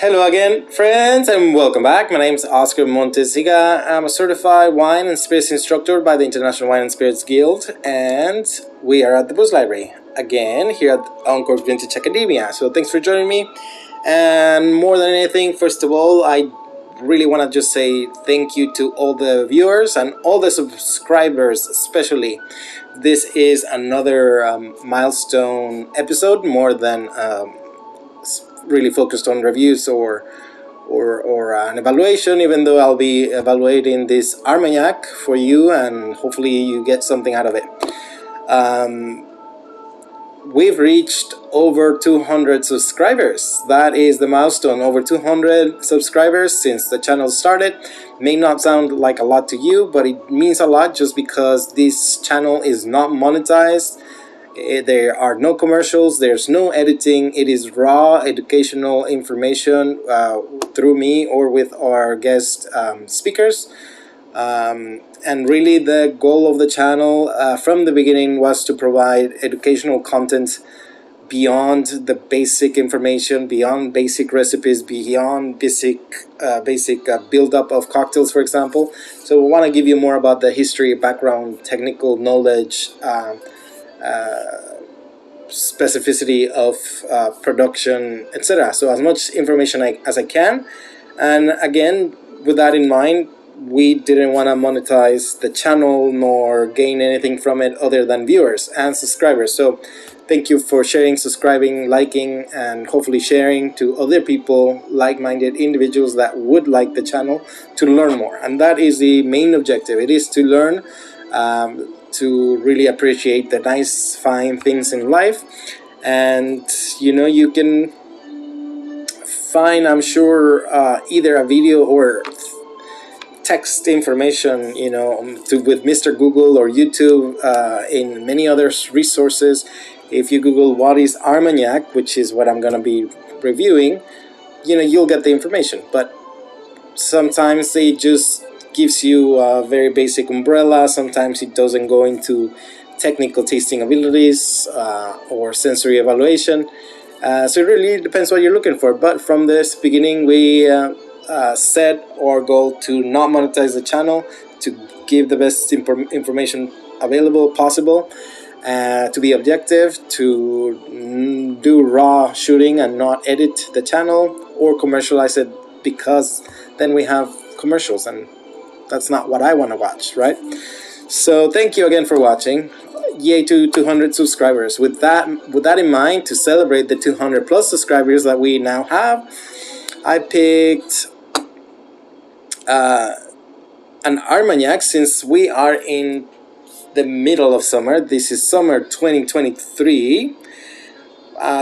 Hello again, friends, and welcome back. My name is Oscar Montesiga. I'm a certified wine and spirits instructor by the International Wine and Spirits Guild, and we are at the Booze Library again here at Encore Vintage Academia. So thanks for joining me. And more than anything, first of all, I really want to just say thank you to all the viewers and all the subscribers, especially. This is another milestone episode, more than really focused on reviews or an evaluation, even though I'll be evaluating this Armagnac for you and hopefully you get something out of it. We've reached over 200 subscribers. That is the milestone. Over 200 subscribers since the channel started. May not sound like a lot to you, but it means a lot just because this channel is not monetized. There are no commercials, there's no editing. It is raw educational information through me or with our guest speakers. And really the goal of the channel from the beginning was to provide educational content beyond the basic information, beyond basic recipes, beyond basic build-up of cocktails, for example. So we want to give you more about the history, background, technical knowledge, specificity of production, etc. So as much information as I can. And again, with that in mind, we didn't want to monetize the channel nor gain anything from it other than viewers and subscribers. So thank you for sharing, subscribing, liking, and hopefully sharing to other people, like-minded individuals that would like the channel to learn more. And that is the main objective. It is to learn, to really appreciate the nice, fine things in life. And you can find, I'm sure, either a video or text information, with Mr. Google or YouTube, in many other resources. If you Google what is Armagnac, which is what I'm going to be reviewing, you'll get the information. But sometimes they just gives you a very basic umbrella. Sometimes it doesn't go into technical tasting abilities or sensory evaluation. So it really depends what you're looking for. But from this beginning, we set our goal to not monetize the channel, to give the best information available possible, to be objective, to do raw shooting and not edit the channel or commercialize it, because then we have commercials and that's not what I want to watch, right? So thank you again for watching. Yay to 200 subscribers. With that in mind, to celebrate the 200 plus subscribers that we now have, I picked an Armagnac. Since we are in the middle of summer, this is summer 2023.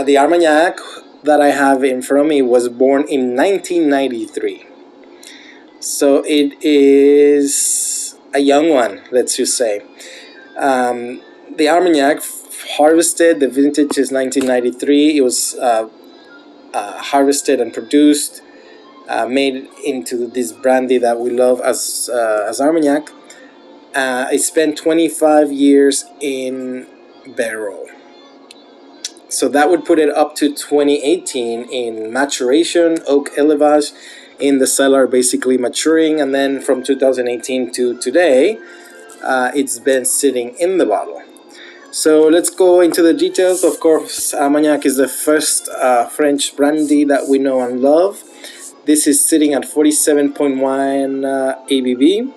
The Armagnac that I have in front of me was born in 1993. So it is a young one, let's just say. The Armagnac harvested, the vintage is 1993. It was harvested and produced, made into this brandy that we love as Armagnac. It spent 25 years in barrel. So that would put it up to 2018 in maturation, oak élevage, in the cellar, basically maturing. And then from 2018 to today, it's been sitting in the bottle. So let's go into the details. Of course, Armagnac is the first French brandy that we know and love. This is sitting at 47.1 ABV.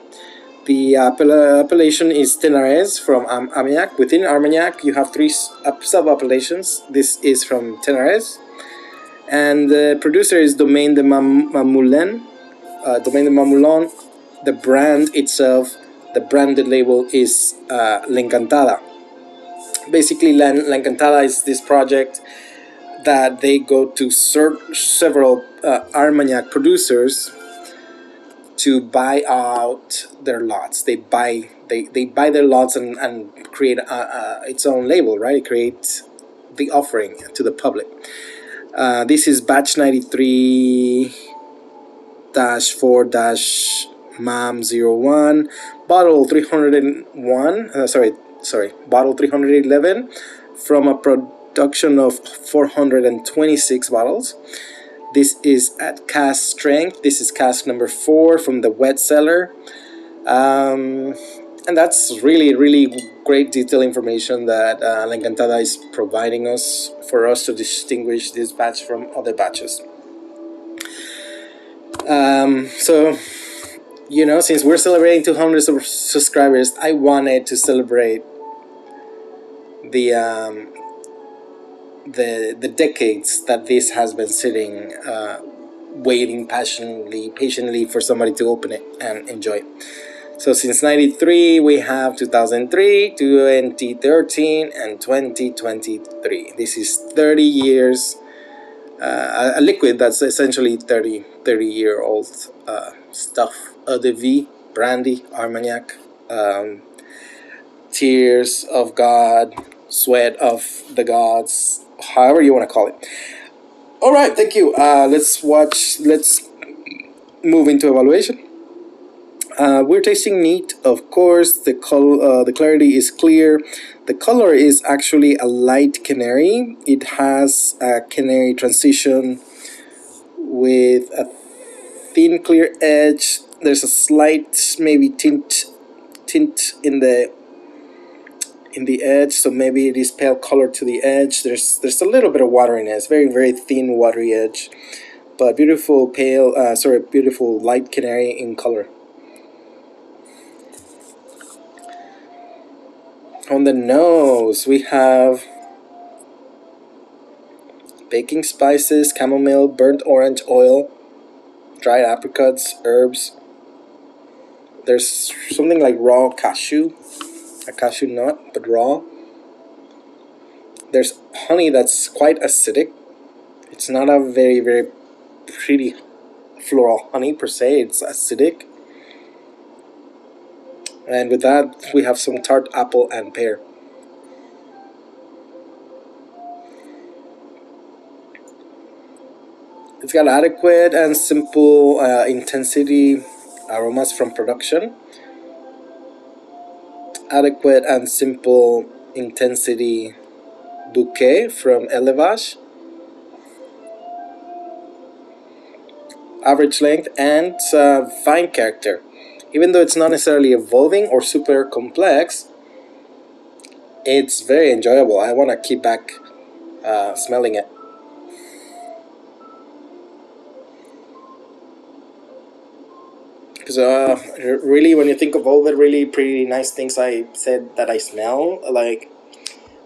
The appellation is Tenares from Armagnac. Within Armagnac, you have three sub-appellations. This is from Tenares. And the producer is Domaine de Mamoulin. The brand itself, the branded label is L'Encantada. Basically, L'Encantada is this project that they go to several Armagnac producers to buy out their lots. They buy their lots and create its own label, right? Create the offering to the public. This is batch 93-4-MAM01, bottle 301. Bottle 311 from a production of 426 bottles. This is at cask strength. This is cask number 4 from the wet cellar. And that's really, really great detail information that La Encantada is providing us for us to distinguish this batch from other batches. So, you know, since we're celebrating 200 subscribers, I wanted to celebrate the decades that this has been sitting, waiting patiently for somebody to open it and enjoy it. So since 93, we have 2003, 2013, and 2023. This is 30 years, a liquid that's essentially 30-year-old stuff. Eau de vie, brandy, Armagnac, tears of God, sweat of the gods, however you want to call it. All right, thank you. Let's move into evaluation. We're tasting neat, of course. The clarity is clear. The color is actually a light canary. It has a canary transition with a thin, clear edge. There's a slight, maybe tint in the edge, so maybe it is pale color to the edge. There's a little bit of water in it. It's very, very thin, watery edge, but beautiful beautiful light canary in color. On the nose, we have baking spices, chamomile, burnt orange oil, dried apricots, herbs. There's something like raw cashew, a cashew nut, but raw. There's honey that's quite acidic. It's not a very, very pretty floral honey per se, it's acidic. And with that, we have some tart apple and pear. It's got adequate and simple intensity aromas from production. Adequate and simple intensity bouquet from Elevage. Average length and fine character. Even though it's not necessarily evolving or super complex, it's very enjoyable. I want to keep back smelling it. Because really, when you think of all the really pretty nice things I said that I smell, like,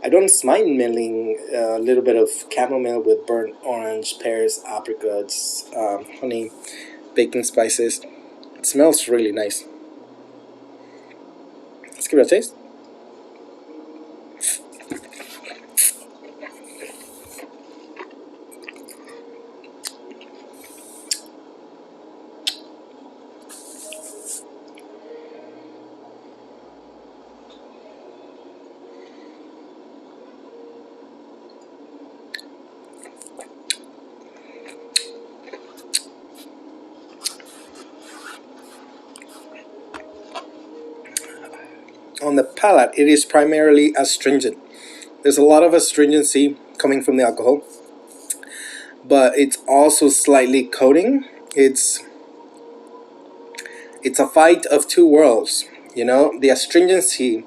I don't mind smelling a little bit of chamomile with burnt orange, pears, apricots, honey, baking spices. It smells really nice. Let's give it a taste. On the palate, it is primarily astringent. There's a lot of astringency coming from the alcohol, but it's also slightly coating. It's a fight of two worlds, you know. The astringency,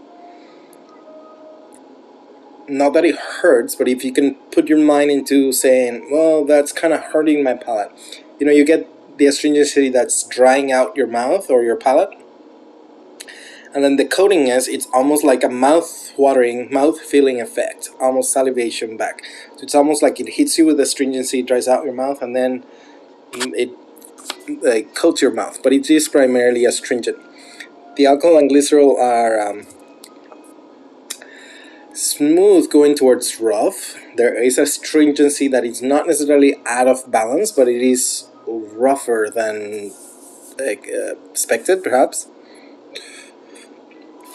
not that it hurts, but if you can put your mind into saying, well, that's kind of hurting my palate, you know, you get the astringency that's drying out your mouth or your palate. And then the coating it's almost like a mouth-watering, mouth-filling effect, almost salivation back. So it's almost like it hits you with astringency, dries out your mouth, and then it like coats your mouth. But it is primarily astringent. The alcohol and glycerol are smooth going towards rough. There is a stringency that is not necessarily out of balance, but it is rougher than expected, perhaps.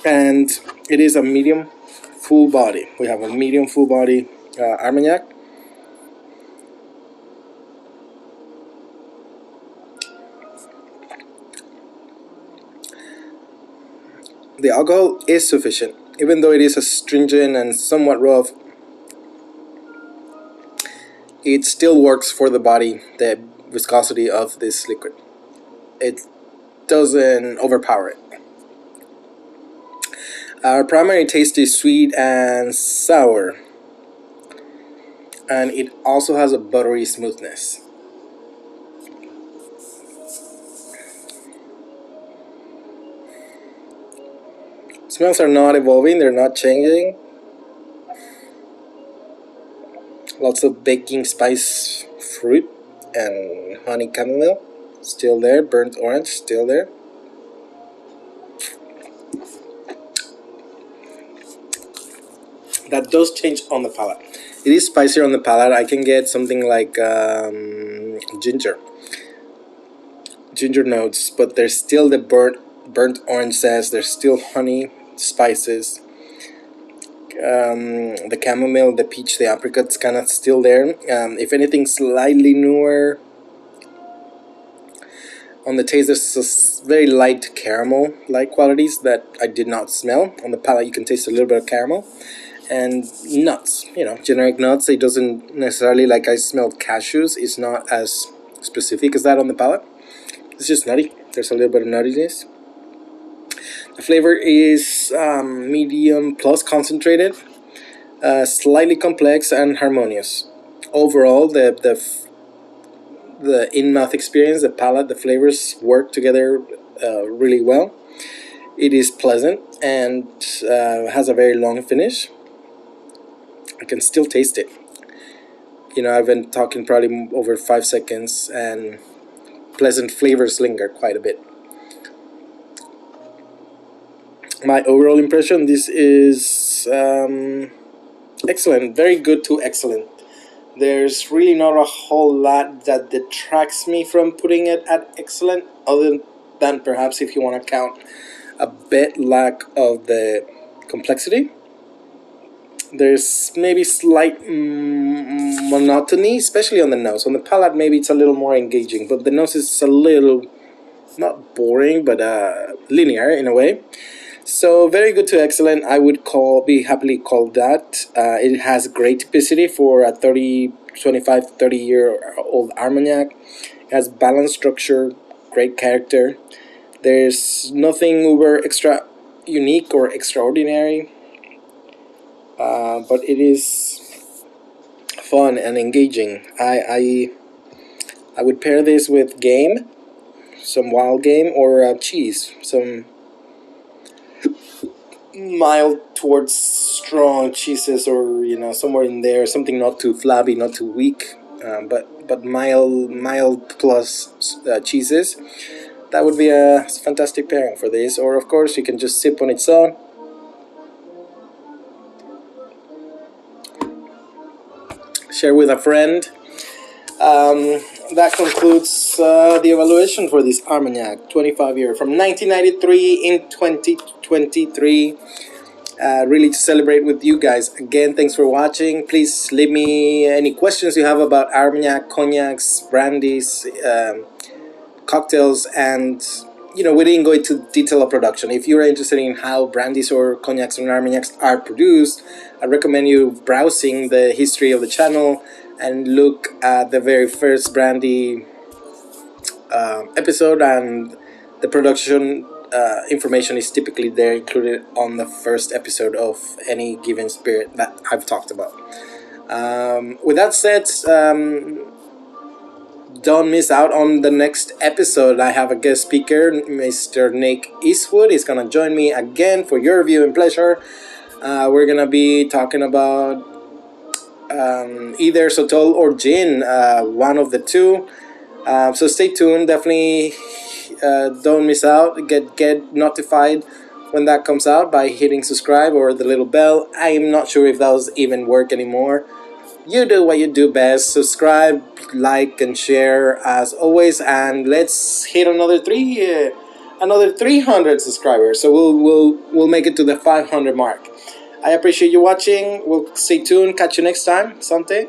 And it is a medium full body. We have a medium full body Armagnac. The alcohol is sufficient, even though it is astringent and somewhat rough. it still works for the body, the viscosity of this liquid. It doesn't overpower it. Our primary taste is sweet and sour, and it also has a buttery smoothness. Smells are not evolving, they're not changing. Lots of baking spice fruit and honey chamomile still there. Burnt orange still there. That does change on the palate. It is spicier on the palate. I can get something like ginger notes, but there's still the burnt orange zest. There's still honey, spices. The chamomile, the peach, the apricot's kind of still there. If anything, slightly newer. On the taste, there's very light caramel-like qualities that I did not smell. On the palate, you can taste a little bit of caramel. And nuts, generic nuts. It doesn't necessarily, like I smelled cashews, it's not as specific as that on the palate. It's just nutty. There's a little bit of nuttiness. The flavor is medium plus concentrated, slightly complex and harmonious. Overall, the in-mouth experience, the palate, the flavors work together really well. It is pleasant and has a very long finish. I can still taste it. I've been talking probably over 5 seconds, and pleasant flavors linger quite a bit. My overall impression, this is excellent, very good to excellent. There's really not a whole lot that detracts me from putting it at excellent, other than perhaps if you want to count a bit lack of the complexity. There's maybe slight monotony, especially on the nose. On the palate, maybe it's a little more engaging, but the nose is a little, not boring, but linear in a way. So very good to excellent. I would be happily called that. It has great typicity for a 30-year-old Armagnac. It has balanced structure, great character. There's nothing uber extra unique or extraordinary. But it is fun and engaging. I would pair this with game, some wild game, or cheese, some mild towards strong cheeses, or somewhere in there, something not too flabby, not too weak, but mild plus cheeses. That would be a fantastic pairing for this. Or of course you can just sip on its own. Share with a friend. That concludes the evaluation for this Armagnac 25-year from 1993 in 2023. Really to celebrate with you guys. Again, thanks for watching. Please leave me any questions you have about Armagnac, cognacs, brandies, cocktails, and we didn't go into detail of production. If you're interested in how brandies or cognacs or Armagnacs are produced, I recommend you browsing the history of the channel and look at the very first brandy episode, and the production information is typically there, included on the first episode of any given spirit that I've talked about. With that said, don't miss out on the next episode. I have a guest speaker, Mr. Nick Eastwood. He's gonna join me again for your viewing pleasure. We're gonna be talking about either Sotol or Gin, one of the two. So stay tuned. Definitely don't miss out. Get notified when that comes out by hitting subscribe or the little bell. I am not sure if those even work anymore. You do what you do best. Subscribe, like, and share as always, and let's hit another 300 subscribers. So we'll make it to the 500 mark. I appreciate you watching. We'll stay tuned. Catch you next time. Sante.